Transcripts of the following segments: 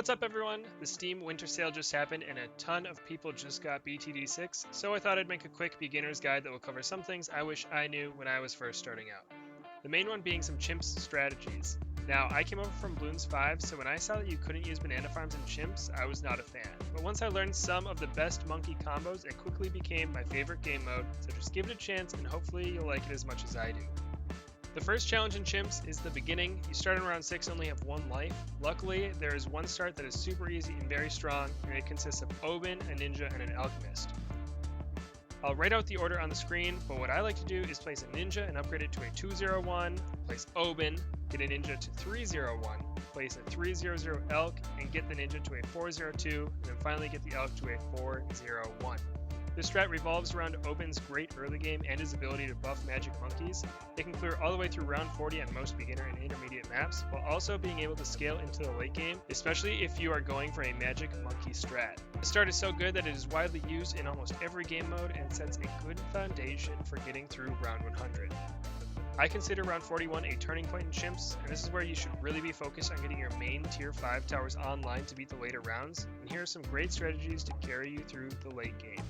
What's up everyone? The Steam Winter Sale just happened and a ton of people just got BTD6, so I thought I'd make a quick beginner's guide that will cover some things I wish I knew when I was first starting out. The main one being some CHIMPS strategies. Now, I came over from Bloons 5, so when I saw that you couldn't use banana farms in CHIMPS, I was not a fan. But once I learned some of the best monkey combos, it quickly became my favorite game mode, so just give it a chance and hopefully you'll like it as much as I do. The first challenge in CHIMPS is the beginning. You start in round 6 and only have 1 life. Luckily, there is one start that is super easy and very strong, and it consists of Hbomb, a ninja, and an alchemist. I'll write out the order on the screen, but what I like to do is place a ninja and upgrade it to a 201, place Hbomb, get a ninja to 301, place a 300 elk, and get the ninja to a 402, and then finally get the elk to a 401. This strat revolves around Hbomb's great early game and his ability to buff magic monkeys. It can clear all the way through round 40 on most beginner and intermediate maps, while also being able to scale into the late game, especially if you are going for a magic monkey strat. The start is so good that it is widely used in almost every game mode and sets a good foundation for getting through round 100. I consider round 41 a turning point in CHIMPS, and this is where you should really be focused on getting your main tier 5 towers online to beat the later rounds, and here are some great strategies to carry you through the late game.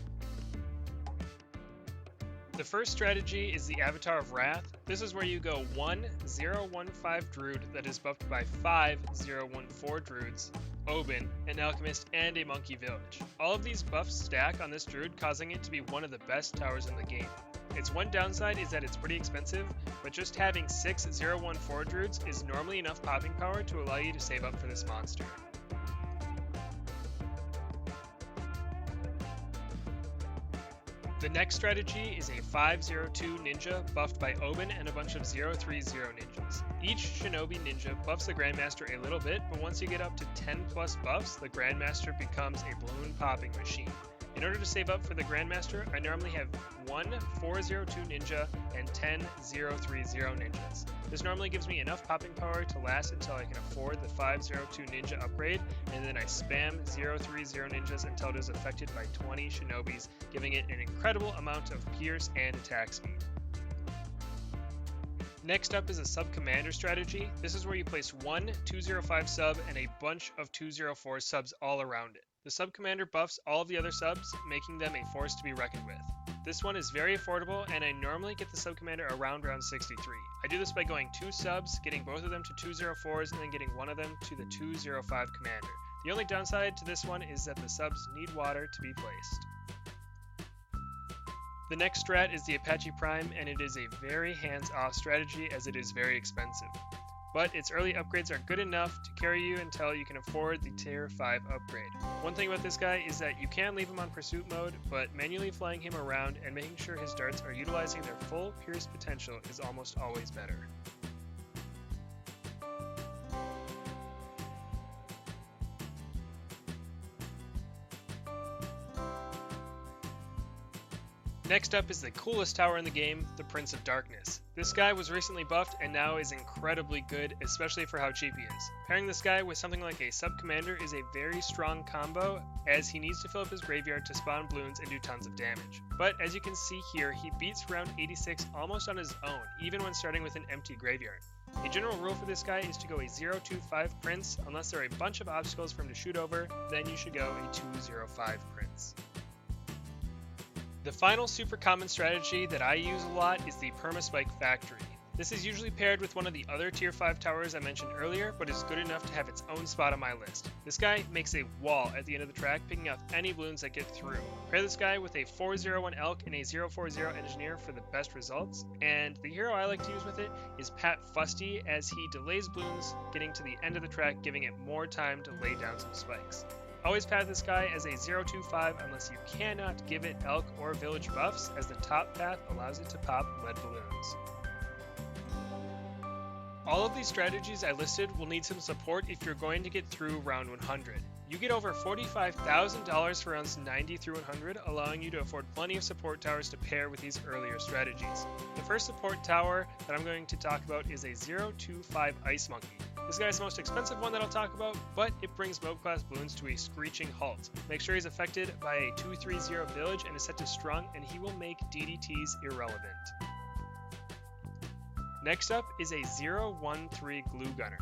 The first strategy is the Avatar of Wrath. This is where you go 1-0-1-5 Druid that is buffed by 5-0-1-4 Druids, Hbomb, an Alchemist, and a Monkey Village. All of these buffs stack on this Druid, causing it to be one of the best towers in the game. Its one downside is that it's pretty expensive, but just having 6-0-1-4 Druids is normally enough popping power to allow you to save up for this monster. The next strategy is a 5-0-2 ninja buffed by Hbomb and a bunch of 0-3-0 ninjas. Each shinobi ninja buffs the Grandmaster a little bit, but once you get up to 10 plus buffs, the Grandmaster becomes a balloon popping machine. In order to save up for the Grandmaster, I normally have 1 4-0-2 ninja and 10 0-3-0 ninjas. This normally gives me enough popping power to last until I can afford the 5-0-2 ninja upgrade, and then I spam 0-3-0 ninjas until it is affected by 20 shinobis, giving it an incredible amount of pierce and attack speed. Next up is a sub-commander strategy. This is where you place one 205 sub and a bunch of 204 subs all around it. The sub-commander buffs all of the other subs, making them a force to be reckoned with. This one is very affordable, and I normally get the sub-commander around round 63. I do this by going 2 subs, getting both of them to 204s, and then getting one of them to the 205 commander. The only downside to this one is that the subs need water to be placed. The next strat is the Apache Prime, and it is a very hands-off strategy as it is very expensive. But its early upgrades are good enough to carry you until you can afford the tier 5 upgrade. One thing about this guy is that you can leave him on pursuit mode, but manually flying him around and making sure his darts are utilizing their full pierce potential is almost always better. Next up is the coolest tower in the game, the Prince of Darkness. This guy was recently buffed and now is incredibly good, especially for how cheap he is. Pairing this guy with something like a sub-commander is a very strong combo, as he needs to fill up his graveyard to spawn balloons and do tons of damage. But as you can see here, he beats round 86 almost on his own, even when starting with an empty graveyard. A general rule for this guy is to go a 0-2-5 Prince, unless there are a bunch of obstacles for him to shoot over, then you should go a 2-0-5 Prince. The final super common strategy that I use a lot is the Permaspike Factory. This is usually paired with one of the other tier 5 towers I mentioned earlier, but is good enough to have its own spot on my list. This guy makes a wall at the end of the track, picking off any balloons that get through. Pair this guy with a 4-0-1 Elk and a 0-4-0 Engineer for the best results, and the hero I like to use with it is Pat Fusty, as he delays balloons getting to the end of the track, giving it more time to lay down some spikes. Always path this guy as a 0-2-5 unless you cannot give it elk or village buffs, as the top path allows it to pop lead balloons. All of these strategies I listed will need some support if you're going to get through round 100. You get over $45,000 for rounds 90 through 100, allowing you to afford plenty of support towers to pair with these earlier strategies. The first support tower that I'm going to talk about is a 0-2-5 Ice Monkey. This guy's the most expensive one that I'll talk about, but it brings mob class balloons to a screeching halt. Make sure he's affected by a 2-3-0 village and is set to strong, and he will make DDTs irrelevant. Next up is a 0-1-3 Glue Gunner.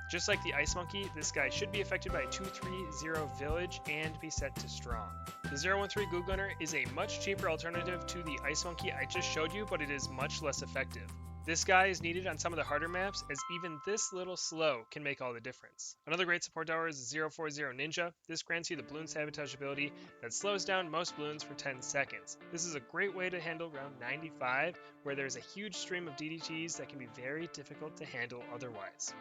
Just like the Ice Monkey, this guy should be affected by a 2-3-0 village and be set to strong. The 0-1-3 Glue Gunner is a much cheaper alternative to the Ice Monkey I just showed you, but it is much less effective. This guy is needed on some of the harder maps, as even this little slow can make all the difference. Another great support tower is the 0-4-0 Ninja. This grants you the Bloon Sabotage ability that slows down most balloons for 10 seconds. This is a great way to handle round 95, where there's a huge stream of DDTs that can be very difficult to handle otherwise.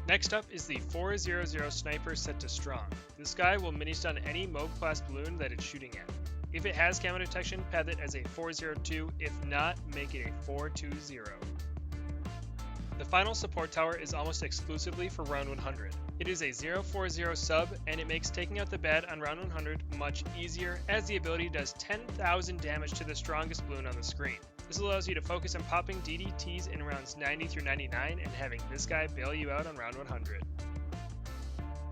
Next up is the 4-0-0 Sniper set to strong. This guy will mini-stun any MOAB class balloon that it's shooting at. If it has camo detection, path it as a 4-0-2, if not, make it a 4-2-0. The final support tower is almost exclusively for round 100. It is a 0-4-0 sub, and it makes taking out the bad on round 100 much easier, as the ability does 10,000 damage to the strongest balloon on the screen. This allows you to focus on popping DDTs in rounds 90 through 99 and having this guy bail you out on round 100.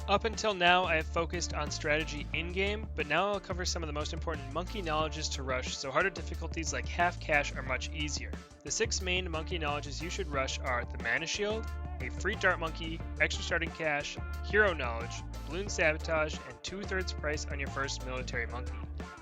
Up until now, I have focused on strategy in-game, but now I'll cover some of the most important monkey knowledges to rush, so harder difficulties like half cash are much easier. The 6 main monkey knowledges you should rush are the Mana Shield, a free Dart Monkey, extra starting cash, hero knowledge, Bloon Sabotage, and 2/3 price on your first military monkey.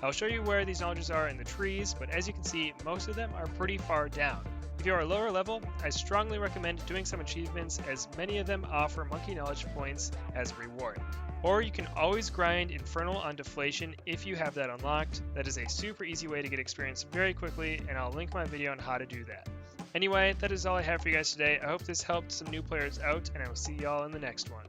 I'll show you where these knowledges are in the trees, but as you can see, most of them are pretty far down. If you are lower level, I strongly recommend doing some achievements, as many of them offer monkey knowledge points as a reward. Or you can always grind Infernal on Deflation if you have that unlocked. That is a super easy way to get experience very quickly, and I'll link my video on how to do that. Anyway, that is all I have for you guys today. I hope this helped some new players out, and I will see y'all in the next one.